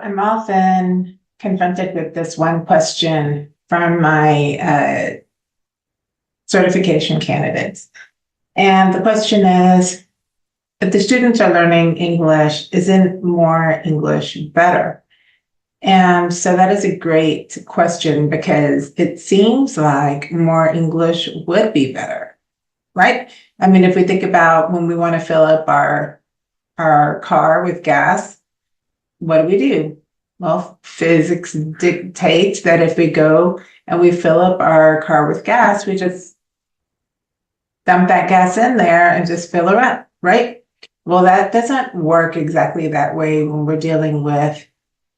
I'm often confronted with this one question from my certification candidates. And the question is, if the students are learning English, isn't more English better? And so that is a great question because it seems like more English would be better, right? I mean, if we think about when we want to fill up our car with gas, what do? Well, physics dictates that if we go and we fill up our car with gas, we just dump that gas in there and just fill her up, right? Well, that doesn't work exactly that way when we're dealing with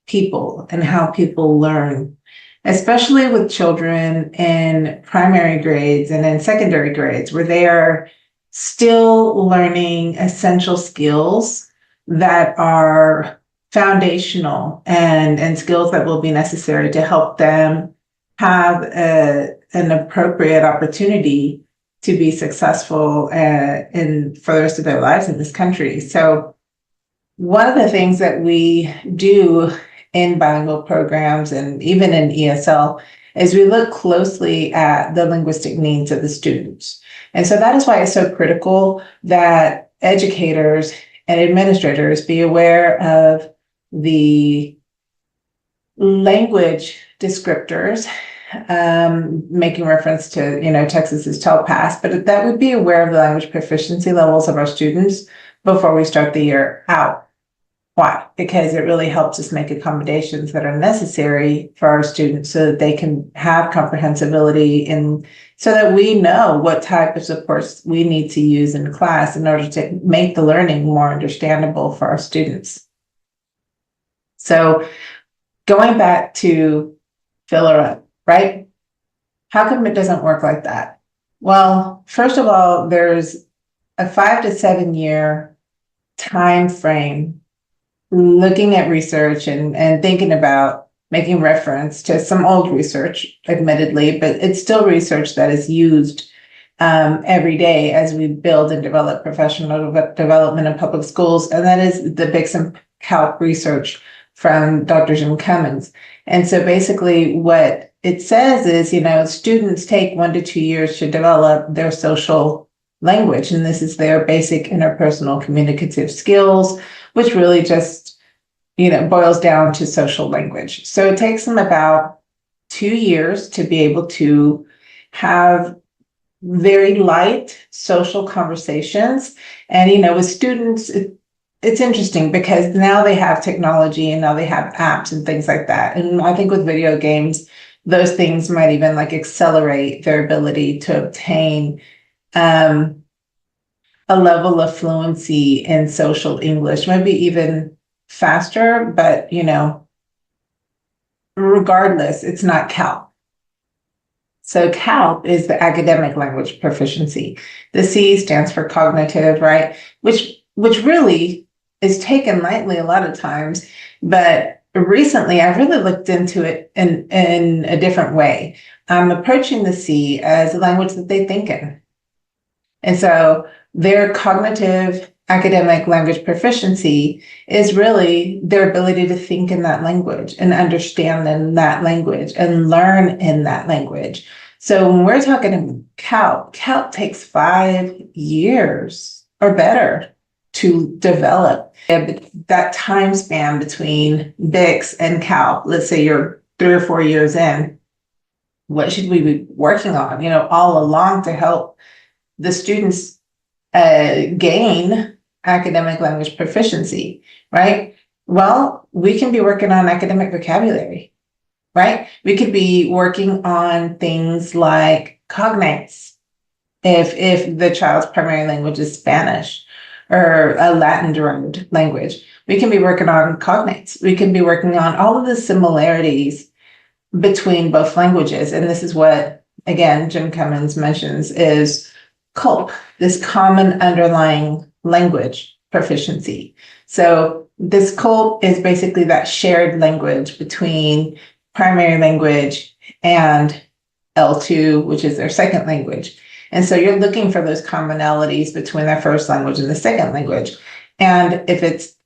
people and how people learn, especially with children in primary grades and in secondary grades, where they are still learning essential skills that are foundational and skills that will be necessary to help them have an appropriate opportunity to be successful for the rest of their lives in this country. So one of the things that we do in bilingual programs and even in ESL is we look closely at the linguistic needs of the students. And so that is why it's so critical that educators and administrators be aware of the language descriptors, making reference to, Texas's TELPAS, but that would be aware of the language proficiency levels of our students before we start the year out. Why? Because it really helps us make accommodations that are necessary for our students so that they can have comprehensibility and so that we know what type of supports we need to use in class in order to make the learning more understandable for our students. So going back to fill her up, right? How come it doesn't work like that? Well, first of all, there's a 5 to 7 year time frame looking at research and thinking about making reference to some old research, admittedly, but it's still research that is used every day as we build and develop professional development in public schools. And that is the Bixen Calc research from Dr. Jim Cummins. And so basically what it says is, students take 1 to 2 years to develop their social language. And this is their basic interpersonal communicative skills, which really just, boils down to social language. So it takes them about 2 years to be able to have very light social conversations. And, with students, it's interesting because now they have technology and now they have apps and things like that. And I think with video games, those things might even accelerate their ability to obtain a level of fluency in social English, maybe even faster, but regardless, it's not CALP. So CALP is the academic language proficiency. The C stands for cognitive, right? Which really is taken lightly a lot of times, but recently I really looked into it in a different way. I'm approaching the C as a language that they think in. And so their cognitive academic language proficiency is really their ability to think in that language and understand in that language and learn in that language. So when we're talking CALP takes 5 years or better to develop. That time span between BICS and CALP, let's say you're 3 or 4 years in, what should we be working on, all along to help the students gain academic language proficiency, right? Well, we can be working on academic vocabulary, right? We could be working on things like cognates if the child's primary language is Spanish or a Latin-derived language. We can be working on cognates. We can be working on all of the similarities between both languages. And this is what, again, Jim Cummins mentions is CULP, this common underlying language proficiency. So this CULP is basically that shared language between primary language and L2, which is their second language. And so you're looking for those commonalities between their first language and the second language. And if it's,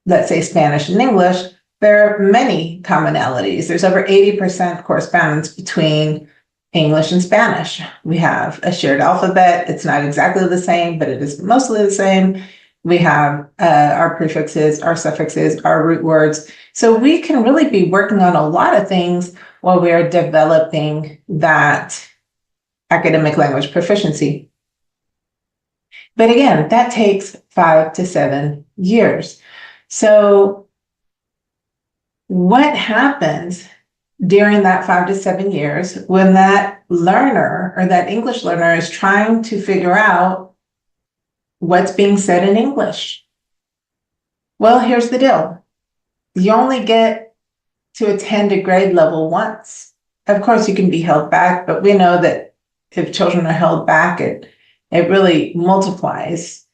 let's say, Spanish and English, There are many commonalities. There's over 80% correspondence between English and Spanish. We have a shared alphabet. It's not exactly the same, but it is mostly the same. We have our prefixes, our suffixes, our root words. So we can really be working on a lot of things while we are developing that academic language proficiency. But again, that takes 5 to 7 years. So what happens during that 5 to 7 years when that learner or that English learner is trying to figure out what's being said in English? Well, here's the deal. You only get to attend a grade level once. Of course, you can be held back, but we know that if children are held back, it really multiplies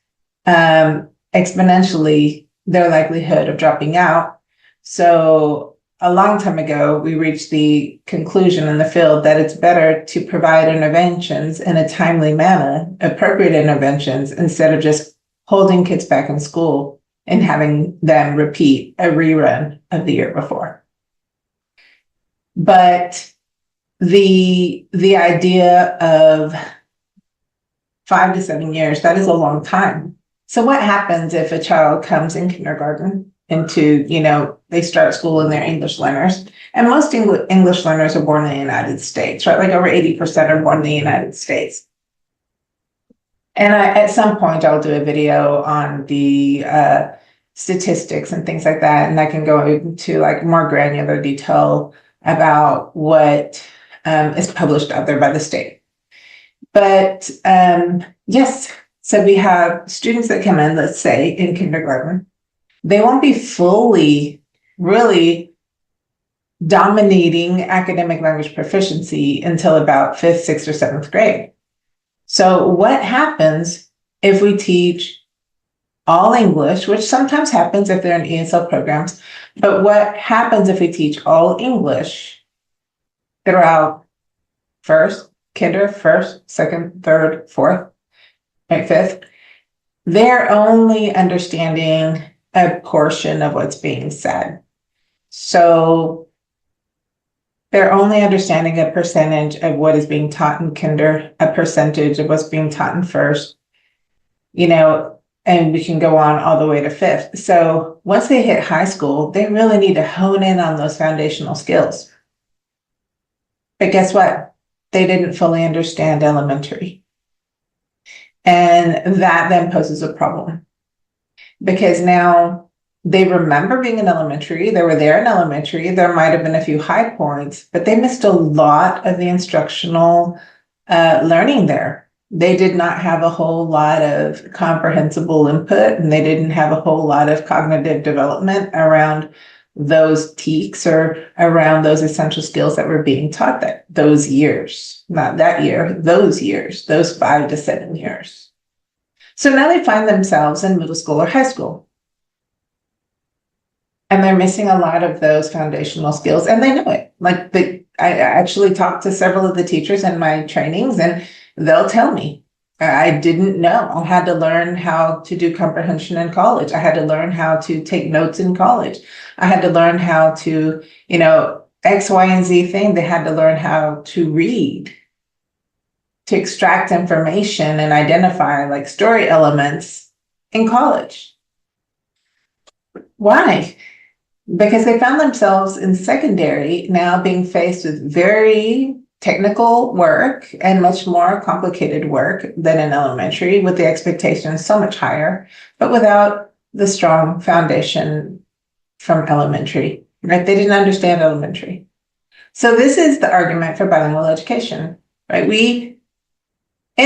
exponentially their likelihood of dropping out. So a long time ago, we reached the conclusion in the field that it's better to provide interventions in a timely manner, appropriate interventions, instead of just holding kids back in school and having them repeat a rerun of the year before. But the idea of 5 to 7 years, that is a long time. So what happens if a child comes in kindergarten into, they start school and they're English learners, and most English learners are born in the United States, right? Like over 80% are born in the United States. And at some point I'll do a video on the statistics and things like that. And I can go into like more granular detail about what is published out there by the state. But yes, so we have students that come in, let's say in kindergarten. They won't be fully really dominating academic language proficiency until about 5th, 6th, or 7th grade. So what happens if we teach all English, which sometimes happens if they're in ESL programs, but what happens if we teach all English throughout first, 2nd, 3rd, 4th, right, 5th? They're only understanding a portion of what's being said. So they're only understanding a percentage of what is being taught in kinder, a percentage of what's being taught in first, and we can go on all the way to 5th. So once they hit high school, they really need to hone in on those foundational skills. But guess what? They didn't fully understand elementary. And that then poses a problem, because now they remember being in elementary, they were there in elementary, there might have been a few high points, but they missed a lot of the instructional learning there. They did not have a whole lot of comprehensible input, and they didn't have a whole lot of cognitive development around those TEKs or around those essential skills that were being taught those years, not that year, those years, those 5 to 7 years. So now they find themselves in middle school or high school, and they're missing a lot of those foundational skills, and they know it. I actually talked to several of the teachers in my trainings, and they'll tell me, I didn't know. I had to learn how to do comprehension in college. I had to learn how to take notes in college. I had to learn how to, X, Y, and Z thing. They had to learn how to read, to extract information and identify like story elements in college. Why? Because they found themselves in secondary now being faced with very technical work and much more complicated work than in elementary, with the expectations so much higher, but without the strong foundation from elementary, right? They didn't understand elementary. So this is the argument for bilingual education, right? In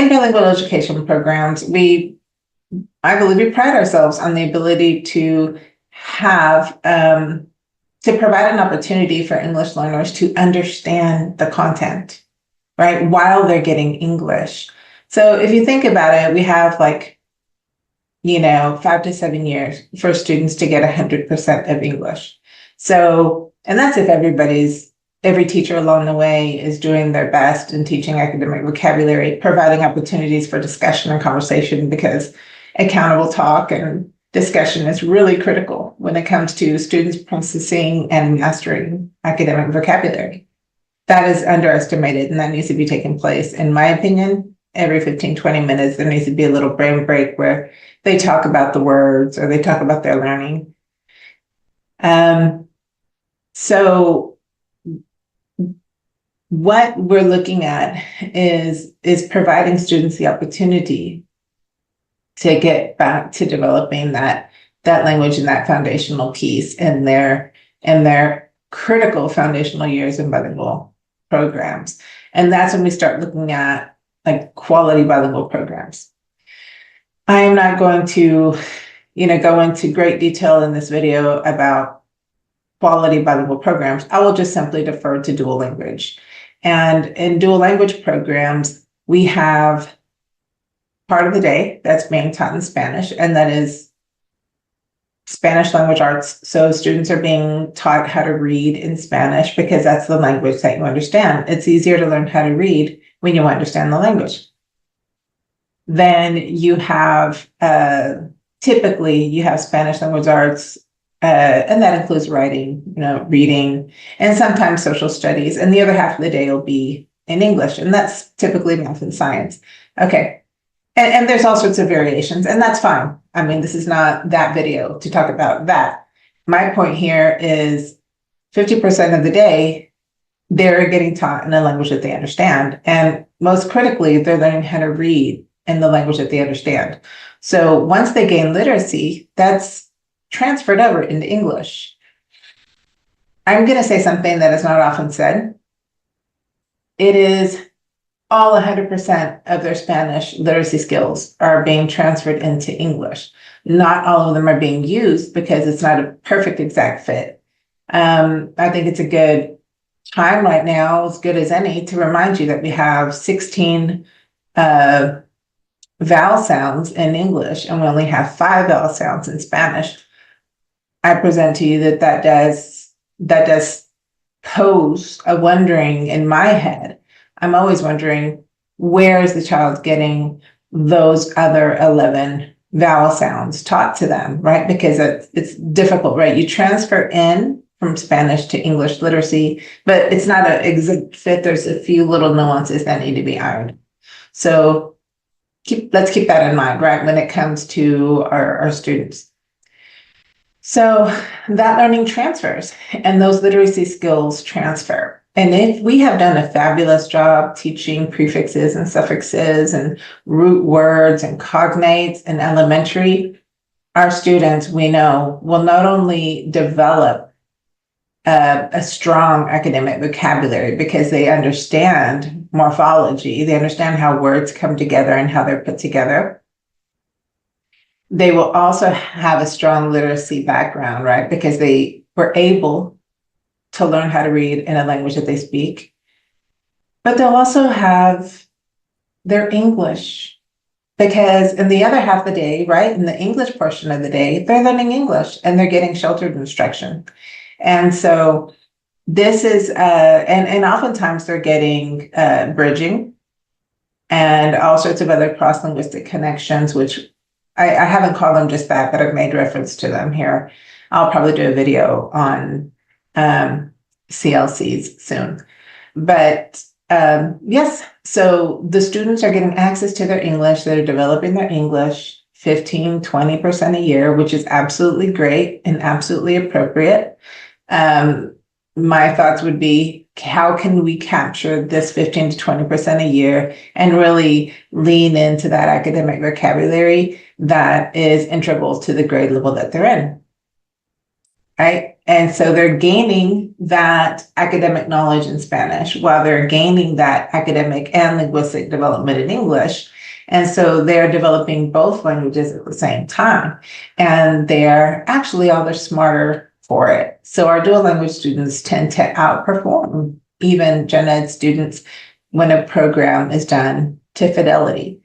bilingual education programs, I believe we pride ourselves on the ability to have, to provide an opportunity for English learners to understand the content, right, while they're getting English. So if you think about it, we have 5 to 7 years for students to get 100% of English. So, and that's if every teacher along the way is doing their best in teaching academic vocabulary, providing opportunities for discussion and conversation, because accountable talk and discussion is really critical when it comes to students processing and mastering academic vocabulary. That is underestimated, and that needs to be taking place, in my opinion. Every 15, 20 minutes, there needs to be a little brain break where they talk about the words or they talk about their learning. So what we're looking at is providing students the opportunity to get back to developing that language and that foundational piece in their critical foundational years in bilingual programs. And that's when we start looking at like quality bilingual programs. I am not going to, go into great detail in this video about quality bilingual programs. I will just simply defer to dual language. And in dual language programs, we have part of the day that's being taught in Spanish, and that is Spanish language arts. So students are being taught how to read in Spanish because that's the language that you understand. It's easier to learn how to read when you understand the language. Then you have, typically you have Spanish language arts, and that includes writing, reading, and sometimes social studies. And the other half of the day will be in English, and that's typically math and science. Okay. And there's all sorts of variations, and that's fine. I mean, this is not that video to talk about that. My point here is 50% of the day, they're getting taught in a language that they understand. And most critically, they're learning how to read in the language that they understand. So once they gain literacy, that's transferred over into English. I'm going to say something that is not often said. It is all 100% of their Spanish literacy skills are being transferred into English. Not all of them are being used because it's not a perfect exact fit. I think it's a good time right now, as good as any, to remind you that we have 16 vowel sounds in English, and we only have 5 vowel sounds in Spanish. I present to you that does pose a wondering in my head. I'm always wondering, where is the child getting those other 11 vowel sounds taught to them, right? Because it's difficult, right? You transfer in from Spanish to English literacy, but it's not an exact fit. There's a few little nuances that need to be ironed. So let's keep that in mind, right, when it comes to our students. So that learning transfers, and those literacy skills transfer. And if we have done a fabulous job teaching prefixes and suffixes and root words and cognates in elementary, our students, we know, will not only develop a strong academic vocabulary because they understand morphology, they understand how words come together and how they're put together. They will also have a strong literacy background, right? Because they were able to learn how to read in a language that they speak. But they'll also have their English, because in the other half of the day, right, in the English portion of the day, they're learning English and they're getting sheltered instruction. And so this is, and oftentimes they're getting bridging and all sorts of other cross-linguistic connections, which I haven't called them just that, but I've made reference to them here. I'll probably do a video on CLCs soon. But yes, so the students are getting access to their English. They're developing their English 15, 20% a year, which is absolutely great and absolutely appropriate. My thoughts would be, how can we capture this 15 to 20% a year and really lean into that academic vocabulary that is integral to the grade level that they're in, right? And so they're gaining that academic knowledge in Spanish while they're gaining that academic and linguistic development in English. And so they're developing both languages at the same time. And they're actually all the smarter for it. So our dual language students tend to outperform even gen ed students when a program is done to fidelity.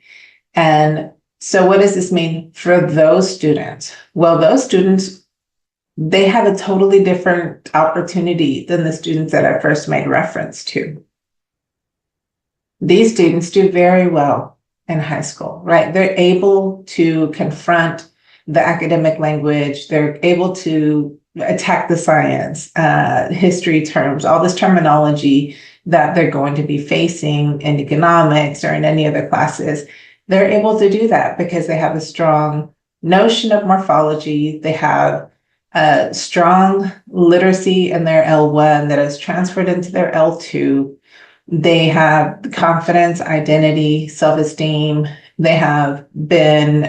And so what does this mean for those students? Well, those students, they have a totally different opportunity than the students that I first made reference to. These students do very well in high school, right? They're able to confront the academic language. They're able to attack the science, history terms, all this terminology that they're going to be facing in economics or in any other classes. They're able to do that because they have a strong notion of morphology. They have a strong literacy in their L1 that is transferred into their L2. They have confidence, identity, self-esteem. They have been,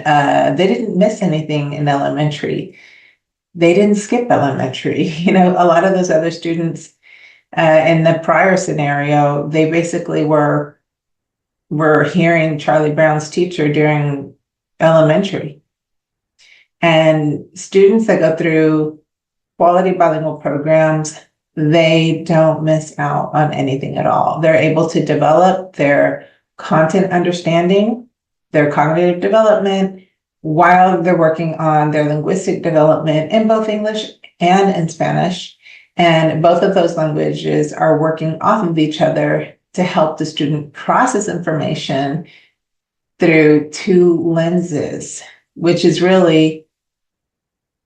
they didn't miss anything in elementary. They didn't skip elementary. You know, a lot of those other students in the prior scenario, they basically were hearing Charlie Brown's teacher during elementary. And students that go through quality bilingual programs, they don't miss out on anything at all. They're able to develop their content understanding, their cognitive development, while they're working on their linguistic development in both English and in Spanish. And both of those languages are working off of each other to help the student process information through two lenses, which is really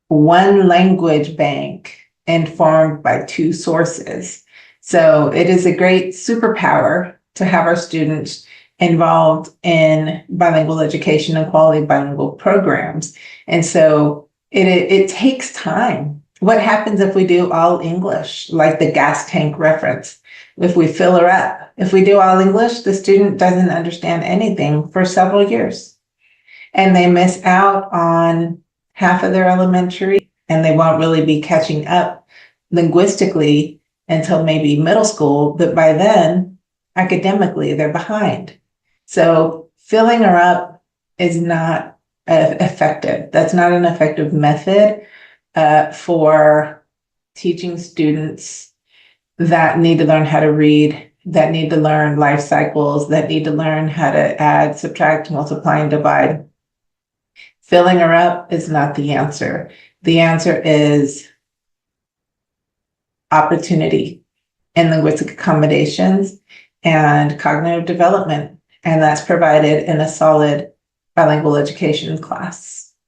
one language bank informed by two sources. So it is a great superpower to have our students involved in bilingual education and quality bilingual programs. And so it takes time. What happens if we do all English, like the gas tank reference? If we fill her up, if we do all English, the student doesn't understand anything for several years. And they miss out on half of their elementary, and they won't really be catching up linguistically until maybe middle school. But by then, academically, they're behind. So filling her up is not effective. That's not an effective method for teaching students that need to learn how to read, that need to learn life cycles, that need to learn how to add, subtract, multiply, and divide. Filling her up is not the answer. The answer is opportunity and linguistic accommodations and cognitive development. And that's provided in a solid bilingual education class.